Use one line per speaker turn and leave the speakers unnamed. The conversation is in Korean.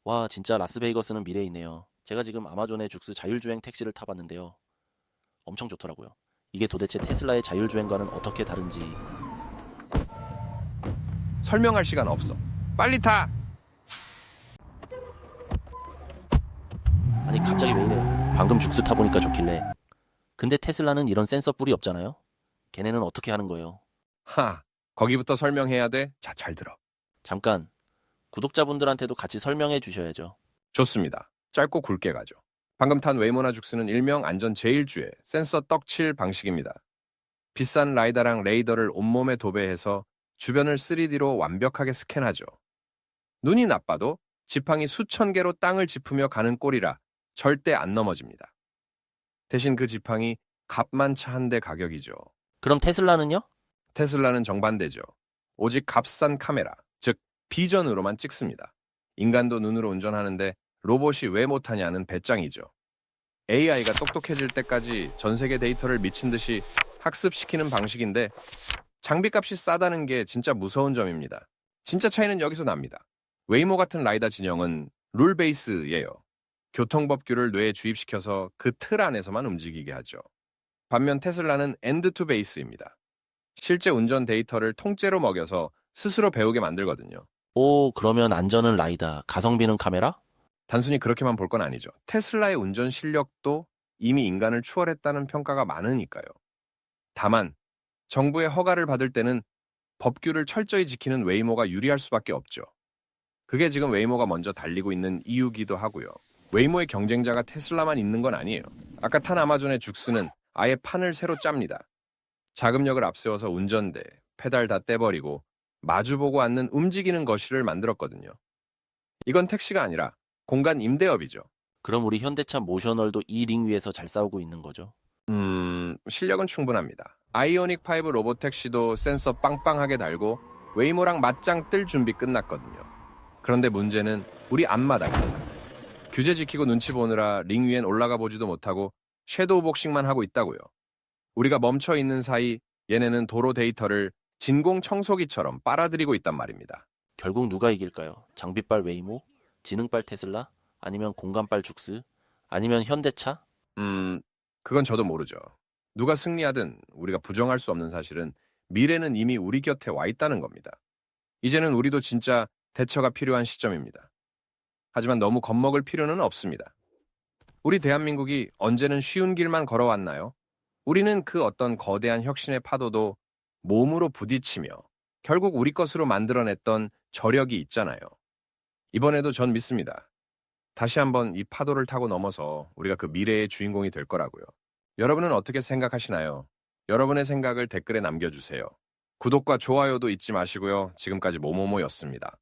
와, 진짜 라스베이거스는 미래이네요. 제가 지금 아마존의 죽스 자율주행 택시를 타봤는데요. 엄청 좋더라고요. 이게 도대체 테슬라의 자율주행과는 어떻게 다른지.
설명할 시간 없어. 빨리 타!
아니, 갑자기 왜 이래? 방금 죽스 타보니까 좋길래. 근데 테슬라는 이런 센서 뿔이 없잖아요? 걔네는 어떻게 하는 거예요?
거기부터 설명해야 돼? 자, 잘 들어.
잠깐, 구독자분들한테도 같이 설명해 주셔야죠.
좋습니다. 짧고 굵게 가죠. 방금 탄 웨이모나 죽스는 일명 안전 제일주의 센서 떡칠 방식입니다. 비싼 라이다랑 레이더를 온몸에 도배해서 주변을 3D로 완벽하게 스캔하죠. 눈이 나빠도 지팡이 수천 개로 땅을 짚으며 가는 꼴이라 절대 안 넘어집니다. 대신 그 지팡이 값만 차 한 대 가격이죠.
그럼 테슬라는요?
테슬라는 정반대죠. 오직 값싼 카메라, 즉 비전으로만 찍습니다. 인간도 눈으로 운전하는데 로봇이 왜 못하냐는 배짱이죠. AI가 똑똑해질 때까지 전 세계 데이터를 미친 듯이 학습시키는 방식인데 장비값이 싸다는 게 진짜 무서운 점입니다. 진짜 차이는 여기서 납니다. 웨이모 같은 라이다 진영은 룰 베이스예요. 교통법규를 뇌에 주입시켜서 그 틀 안에서만 움직이게 하죠. 반면 테슬라는 엔드 투 베이스입니다. 실제 운전 데이터를 통째로 먹여서 스스로 배우게 만들거든요.
오, 그러면 안전은 라이다, 가성비는 카메라?
단순히 그렇게만 볼 건 아니죠. 테슬라의 운전 실력도 이미 인간을 추월했다는 평가가 많으니까요. 다만 정부의 허가를 받을 때는 법규를 철저히 지키는 웨이모가 유리할 수밖에 없죠. 그게 지금 웨이모가 먼저 달리고 있는 이유기도 하고요. 웨이모의 경쟁자가 테슬라만 있는 건 아니에요. 아까 탄 아마존의 죽스는 아예 판을 새로 짭니다. 자금력을 앞세워서 운전대, 페달 다 떼버리고 마주보고 앉는 움직이는 거실을 만들었거든요. 이건 택시가 아니라 공간 임대업이죠.
그럼 우리 현대차 모셔널도 이 링 위에서 잘 싸우고 있는 거죠?
실력은 충분합니다. 아이오닉5 로보택시도 센서 빵빵하게 달고 웨이모랑 맞짱 뜰 준비 끝났거든요. 그런데 문제는 우리 앞마당입니다. 규제 지키고 눈치 보느라 링 위엔 올라가 보지도 못하고 섀도우 복싱만 하고 있다고요. 우리가 멈춰 있는 사이 얘네는 도로 데이터를 진공 청소기처럼 빨아들이고 있단 말입니다.
결국 누가 이길까요? 장비빨 웨이모? 지능빨 테슬라? 아니면 공간빨 죽스? 아니면 현대차?
그건 저도 모르죠. 누가 승리하든 우리가 부정할 수 없는 사실은 미래는 이미 우리 곁에 와 있다는 겁니다. 이제는 우리도 진짜 대처가 필요한 시점입니다. 하지만 너무 겁먹을 필요는 없습니다. 우리 대한민국이 언제는 쉬운 길만 걸어왔나요? 우리는 그 어떤 거대한 혁신의 파도도 몸으로 부딪히며 결국 우리 것으로 만들어냈던 저력이 있잖아요. 이번에도 전 믿습니다. 다시 한번 이 파도를 타고 넘어서 우리가 그 미래의 주인공이 될 거라고요. 여러분은 어떻게 생각하시나요? 여러분의 생각을 댓글에 남겨주세요. 구독과 좋아요도 잊지 마시고요. 지금까지 모모모였습니다.